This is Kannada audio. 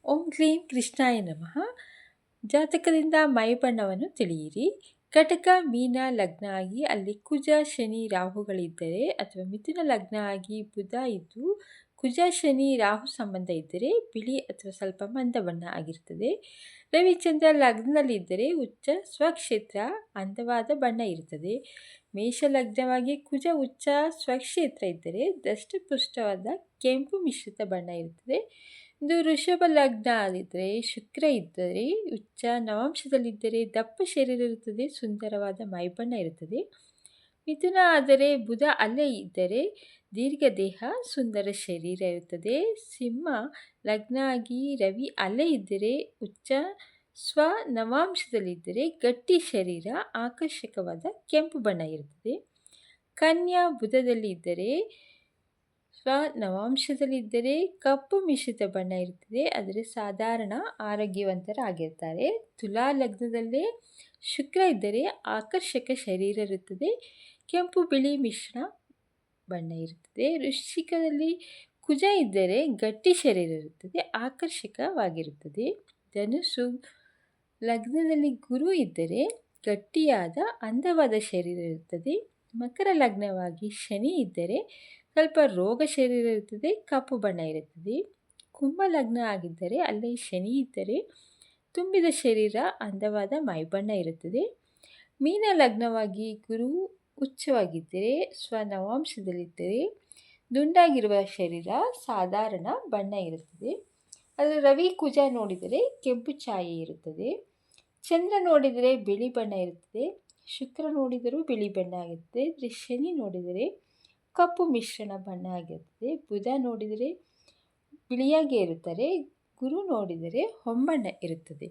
ಓಂ ಕ್ಲೀಂ ಕೃಷ್ಣಾಯ ನಮಃ. ಜಾತಕದಿಂದ ಮೈಬಣ್ಣವನ್ನು ತಿಳಿಯಿರಿ. ಕಟಕ ಮೀನ ಲಗ್ನ ಆಗಿ ಅಲ್ಲಿ ಕುಜ ಶನಿ ರಾಹುಗಳಿದ್ದರೆ ಅಥವಾ ಮಿಥುನ ಲಗ್ನ ಆಗಿ ಬುಧ ಇದ್ದು ಕುಜ ಶನಿ ರಾಹು ಸಂಬಂಧ ಇದ್ದರೆ ಬಿಳಿ ಅಥವಾ ಸ್ವಲ್ಪ ಮಂದ ಬಣ್ಣ ಆಗಿರ್ತದೆ. ರವಿಚಂದ್ರ ಲಗ್ನದಲ್ಲಿದ್ದರೆ ಉಚ್ಚ ಸ್ವಕ್ಷೇತ್ರ ಅಂದವಾದ ಬಣ್ಣ ಇರುತ್ತದೆ. ಮೇಷ ಲಗ್ನವಾಗಿ ಕುಜ ಉಚ್ಚ ಸ್ವಕ್ಷೇತ್ರ ಇದ್ದರೆ ದಷ್ಟಪುಷ್ಟವಾದ ಕೆಂಪು ಮಿಶ್ರಿತ ಬಣ್ಣ ಇರುತ್ತದೆ. ಇದು ಋಷಭ ಲಗ್ನ ಆಗಿದ್ದರೆ ಶುಕ್ರ ಇದ್ದರೆ ಉಚ್ಚ ನವಾಂಶದಲ್ಲಿದ್ದರೆ ದಪ್ಪ ಶರೀರ ಇರುತ್ತದೆ, ಸುಂದರವಾದ ಮೈಬಣ್ಣ ಇರುತ್ತದೆ. ಮಿಥುನ ಆದರೆ ಬುಧ ಅಲ್ಲೇ ಇದ್ದರೆ ದೀರ್ಘ ದೇಹ, ಸುಂದರ ಶರೀರ ಇರುತ್ತದೆ. ಸಿಂಹ ಲಗ್ನ ಆಗಿ ರವಿ ಅಲ್ಲೇ ಇದ್ದರೆ ಉಚ್ಚ ಸ್ವ ನವಾಂಶದಲ್ಲಿದ್ದರೆ ಗಟ್ಟಿ ಶರೀರ, ಆಕರ್ಷಕವಾದ ಕೆಂಪು ಬಣ್ಣ ಇರುತ್ತದೆ. ಕನ್ಯಾ ಬುಧದಲ್ಲಿ ಇದ್ದರೆ ಸ್ವ ನವಾಂಶದಲ್ಲಿದ್ದರೆ ಕಪ್ಪು ಮಿಶ್ರಿತ ಬಣ್ಣ ಇರುತ್ತದೆ, ಆದರೆ ಸಾಧಾರಣ ಆರೋಗ್ಯವಂತರಾಗಿರ್ತಾರೆ. ತುಲಾ ಲಗ್ನದಲ್ಲೇ ಶುಕ್ರ ಇದ್ದರೆ ಆಕರ್ಷಕ ಶರೀರ ಇರುತ್ತದೆ, ಕೆಂಪು ಬಿಳಿ ಮಿಶ್ರ ಬಣ್ಣ ಇರುತ್ತದೆ. ವೃಶ್ಚಿಕದಲ್ಲಿ ಕುಜ ಇದ್ದರೆ ಗಟ್ಟಿ ಶರೀರ ಇರುತ್ತದೆ, ಆಕರ್ಷಕವಾಗಿರುತ್ತದೆ. ಧನುಸ್ಸು ಲಗ್ನದಲ್ಲಿ ಗುರು ಇದ್ದರೆ ಗಟ್ಟಿಯಾದ ಅಂದವಾದ ಶರೀರ ಇರುತ್ತದೆ. ಮಕರ ಲಗ್ನವಾಗಿ ಶನಿ ಇದ್ದರೆ ಸ್ವಲ್ಪ ರೋಗ ಶರೀರ ಇರುತ್ತದೆ, ಕಪ್ಪು ಬಣ್ಣ ಇರುತ್ತದೆ. ಕುಂಭ ಲಗ್ನ ಆಗಿದ್ದರೆ ಅಲ್ಲಿ ಶನಿ ಇದ್ದರೆ ತುಂಬಿದ ಶರೀರ, ಅಂದವಾದ ಮೈಬಣ್ಣ ಇರುತ್ತದೆ. ಮೀನ ಲಗ್ನವಾಗಿ ಗುರು ಉಚ್ಚವಾಗಿದ್ದರೆ ಸ್ವನವಾಂಶದಲ್ಲಿದ್ದರೆ ದುಂಡಾಗಿರುವ ಶರೀರ, ಸಾಧಾರಣ ಬಣ್ಣ ಇರುತ್ತದೆ. ಆದರೆ ರವಿ ಕುಜ ನೋಡಿದರೆ ಕೆಂಪು ಛಾಯೆ ಇರುತ್ತದೆ. ಚಂದ್ರ ನೋಡಿದರೆ ಬಿಳಿ ಬಣ್ಣ ಇರುತ್ತದೆ. ಶುಕ್ರ ನೋಡಿದರೂ ಬಿಳಿ ಬಣ್ಣ ಆಗಿರುತ್ತದೆ. ಶನಿ ನೋಡಿದರೆ ಕಪ್ಪು ಮಿಶ್ರಣ ಬಣ್ಣ ಆಗಿರುತ್ತದೆ. ಬುಧ ನೋಡಿದರೆ ಬಿಳಿಯಾಗಿ ಇರುತ್ತಾರೆ. ಗುರು ನೋಡಿದರೆ ಹೊಂಬಣ್ಣ ಇರುತ್ತದೆ.